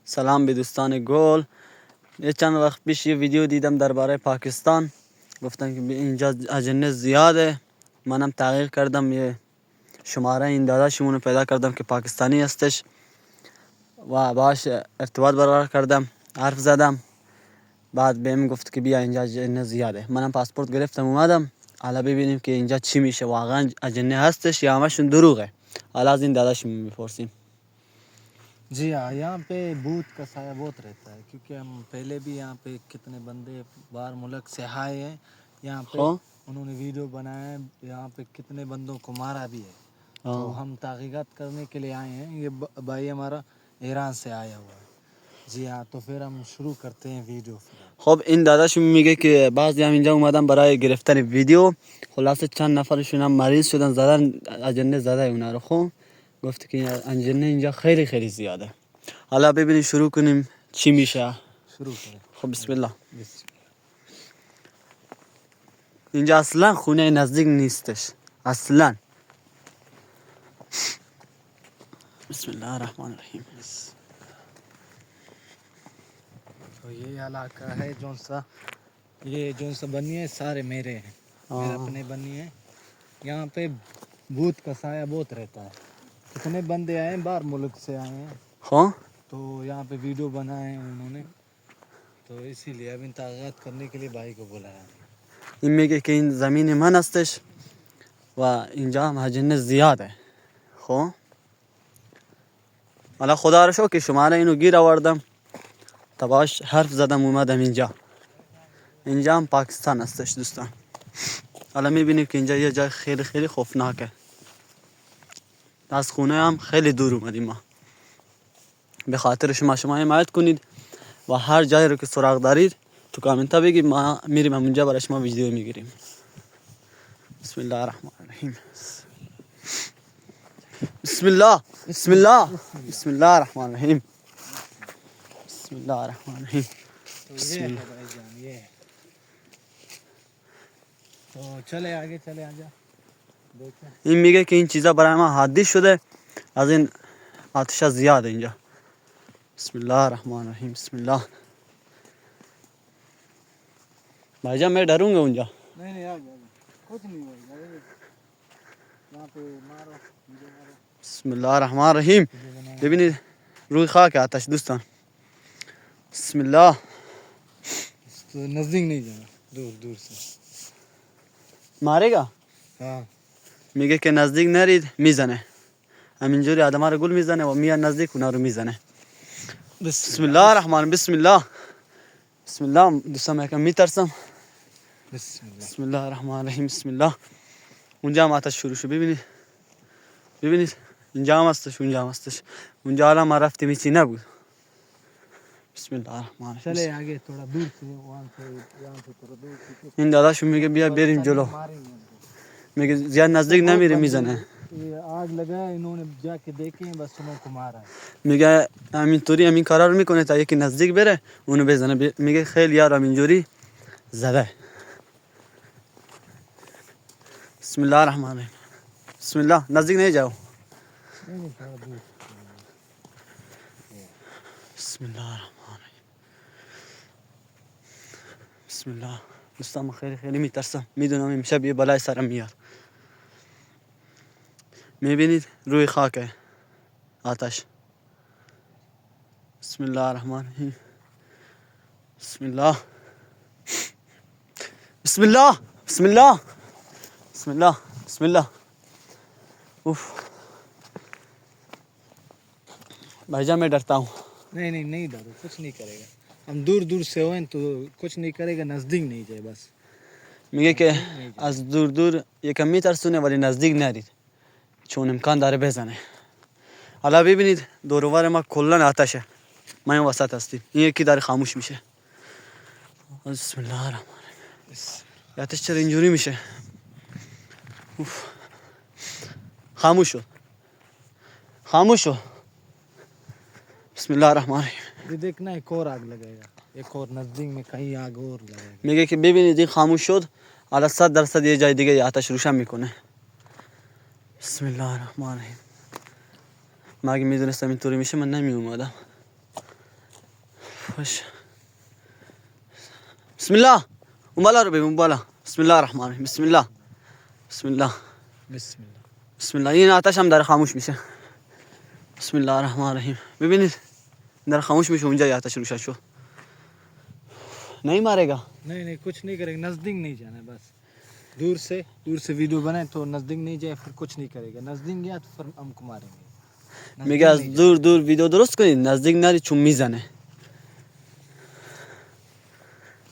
سلام به دوستان گل. یه چند وقت پیش یه ویدیو دیدم درباره پاکستان، گفتن که اینجا اجنه زیاده. منم تحقیق کردم، یه شماره این داداشمون رو پیدا کردم که پاکستانی هستش و باهاش ارتباط برقرار کردم، حرف زدم. بعد بهم گفت که بیا اینجا اجنه زیاده. منم پاسپورت گرفتم اومدم. حالا ببینیم که اینجا چی میشه، واقعا اجنه هستش یا همشون دروغه. حالا از این داداشمون میپرسیم. जी हाँ, यहाँ पे भूत का साया बहुत रहता है क्योंकि हम पहले भी यहाँ पे कितने बंदे बाहर मुल्क से आए हैं यहाँ पे, हाँ। उन्होंने वीडियो बनाया है, यहाँ पे कितने बंदों को मारा भी है। तो हाँ। हम तहकीकात करने के लिए आए हैं। ये भाई हमारा ईरान से आया हुआ है। जी हाँ, तो फिर हम शुरू करते हैं वीडियो। خب این داداشم میگه که بعضی هم اینجا اومدن برای گرفتن ویدیو، خلاصه چند نفرشون هم مریض شدن، زدن اجنه زده اونا رو. خب گفت که اجنه اینجا خیلی خیلی زیاده. حالا ببینیم شروع کنیم چی میشه. शुरू करें। خب بسم الله. بسم اینجا اصلا خونه نزدیک نیستش اصلا. بسم الله الرحمن الرحیم. तो ये इलाका है जो सा बनी है सारे मेरे हैं, मेरे अपने बनी है। यहाँ पे भूत का साया बहुत रहता है। कितने बंदे आए हैं, बाहर मुल्क से आए हैं, خب तो यहाँ पे वीडियो बनाए हैं उन्होंने, तो इसीलिए अब इंतज़ार करने के लिए भाई को बुलाया। این میگه که این زمین من هستش و اینجا هم اجنه زیاده. خب حالا خدا رو شکر که شماره اینو گیر آوردم، تا باش حرف زدم اومدم اینجا هم پاکستان هستش دوستان. حالا میبینیم که اینجا یه جای خیلی خیلی خوفناکه. از خونه هم خیلی دور اومدیم ما. به خاطر شما حمایت کنید و هر جایی رو که سراغ دارید تو کامنت ها بگید، ما میریم اونجا برای شما ویدیو میگیریم. بسم الله الرحمن الرحیم. بسم الله بسم الله بسم الله الرحمن الرحیم. بسم الله الرحمن الرحیم. तो ये है भाईजान, ये है। तो चले आगे, चले आजा देखें। این میگه که این چیزا برای ما عادی شده، از این آتش زیاده اینجا. بسم الله الرحمن الرحیم. بسم الله. भाईजान मैं डरूंगा उनजा. नहीं नहीं, आगे आगे कुछ नहीं होगा। यहाँ पे मारो, मुझे मारो। بسم الله الرحمن الرحیم. ببینید روی خاک آتش دوستان. بسم الله. तो नजदीक नहीं जाना, दूर दूर से। مارگا. हाँ میگه که نزدیک نرید میزنه. همینجوری آدما رو گل میزنه و میاد نزدیک اونا رو میزنه. بسم الله الرحمن. بسم الله. بسم الله. دوستان من یکم میترسم. بسم الله. بسم الله الرحمن الرحیم. بسم الله. اونجا هم آتش شروع شد. ببینید اینجا هم هستش، اونجا هم هستش. اونجا حالا ما رفتیم هیچی نبود. بسم الله الرحمن الرحیم. चले आगे थोड़ा दूर से, वहाँ से यहाँ से थोड़ा दूर से। این داداشون میگه بیا بریم جلو. मारेंगे उनको। میگه زیاد نزدیک نمیره میزنه. ये आग लगाया इन्होंने, जाके देखे हैं, बस उनको मारा है। میگه همینطوری همین کارا رو میکنه تا یکی نزدیک بره اونو بزنه. میگه خیلی یار همینجوری زده. بسم الله الرحمن الرحیم. بسم الله. نزدیک نجاو. नहीं थोड़ा दूर। بسم الله الرحمن الرحیم. بسم الله. دوستان من خیلی خیلی میترسم، میدونم امشب یه بلای سرم میاد. میبینید روی خاکه آتش. بسم الله الرحمن الرحیم. بسم الله. بسم الله. بسم الله. بسم الله. بسم الله. اوف भाईजान मैं डरता हूँ. नहीं नहीं नहीं डरो, कुछ नहीं करेगा। हम दूर दूर से हों तो कुछ नहीं करेगा, नजदीक नहीं जाए बस। میگه که از دور دور یکم میترسونه ولی نزدیک نرید چون امکان داره بزنه. حالا ببینید دور و بر ما کلا آتشه، ما این وسط هستیم، این یکی داره خاموش میشه. بسم الله الرحمن الرحیم. آتش چرا اینجوری میشه؟ اوف. خاموش شد. خاموش شد. بسم الله الرحمن الرحیم. ये देखना एक और आग लगेगा, एक और नजदीक में कहीं आग और लगेगा। میگه که ببینید این خاموش شد، حالا 100% یه جای دیگه آتش روشن میکنه. بسم الله الرحمن الرحیم. ما اگه میدونستم اینطوری میشه من نمی اومدم. خوش. بسم الله. اون بالا رو ببین، اون بالا. بسم الله الرحمن الرحیم. بسم الله. بسم الله. بسم الله. بسم الله. این آتش هم داره خاموش میشه. بسم الله الرحمن الرحیم. ببینید داره خاموش میشه. اونجا یه آتش روشن شد. नहीं मारेगा. नहीं कुछ नहीं करेगा, नजदीक नहीं जाना है, बस दूर से वीडियो बनाए तो नजदीक नहीं जाए, फिर कुछ नहीं करेगा. नजदीक गया तो फिर हमको मारेंगे. میگه از دور دور ویدیو درست کنید، نزدیک نرید چون میزنه.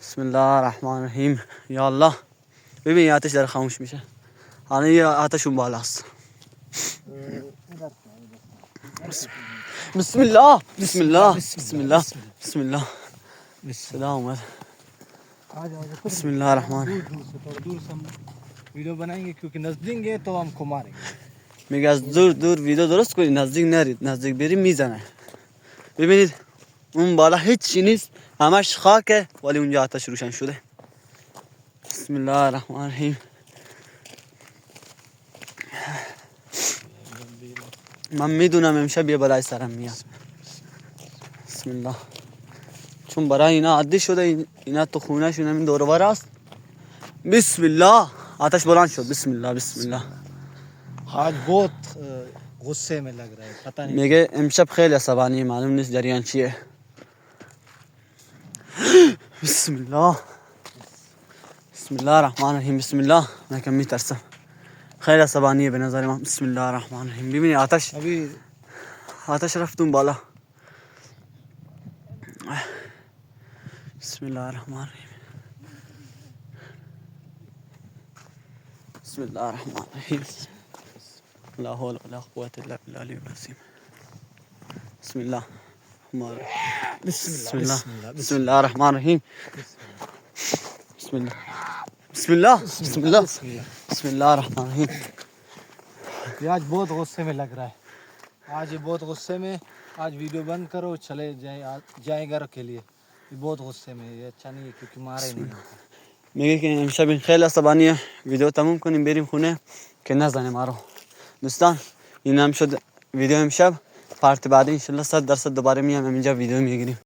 بسم الله الرحمن الرحیم. یا الله. ببین یه آتش داره خاموش میشه. حالا یه آتش اون بالاست. بسم الله. بسم الله. بسم الله. بسم الله. صدا اومد. بسم الله الرحمن. दूर से हम वीडियो बनाएंगे क्योंकि नजदीक गए तो हमको मारेंगे. میگه از دور دور ویدیو درست کنید، نزدیک نرید، نزدیک بریم میزنه. ببینید اون بالا هیچ چی نیست، همش خاکه ولی اونجا آتش روشن شده. بسم الله الرحمن الرحیم. من میدونم امشب یه بلای سرم میاد. بسم الله. چون برای اینا عادی شده، اینا تو خونه شون همین دور و بر است. بسم الله. آتش بلند شد. بسم الله. بسم الله. आज बहुत गुस्से में लग रहा है, पता नहीं. میگه امشب خیلی عصبانی، معلوم نیست جریان چیه. بسم الله. بسم الله الرحمن الرحیم. بسم الله. من کم میترسم، خیلی عصبانیه به نظر من. بسم الله الرحمن الرحیم. ببینید آتش رفت اون بالا. بسم الله الرحمن الرحیم. بسم الله الرحمن الرحیم. لا حول ولا قوة الا بالله العلي العظيم. بسم الله. بسم الله. بسم الله الرحمن الرحيم. بسم الله. بسم الله. بسم الله. بسم الله الرحمن الرحيم. ये आज बहुत गुस्से में लग रहा है. आज ये बहुत गुस्से में. आज वीडियो बंद करो, चले जाए घर के लिए. ये बहुत गुस्से में, ये अच्छा नहीं है क्योंकि मारे नहीं. میگه که امشب این خیلی عصبانیه، ویدیو تموم کنیم بریم خونه که نزنه ما رو. دوستان این هم شد ویدیو امشب. پارت بعدی ان شاء الله 100% دوباره میام اینجا ویدیو میگیریم.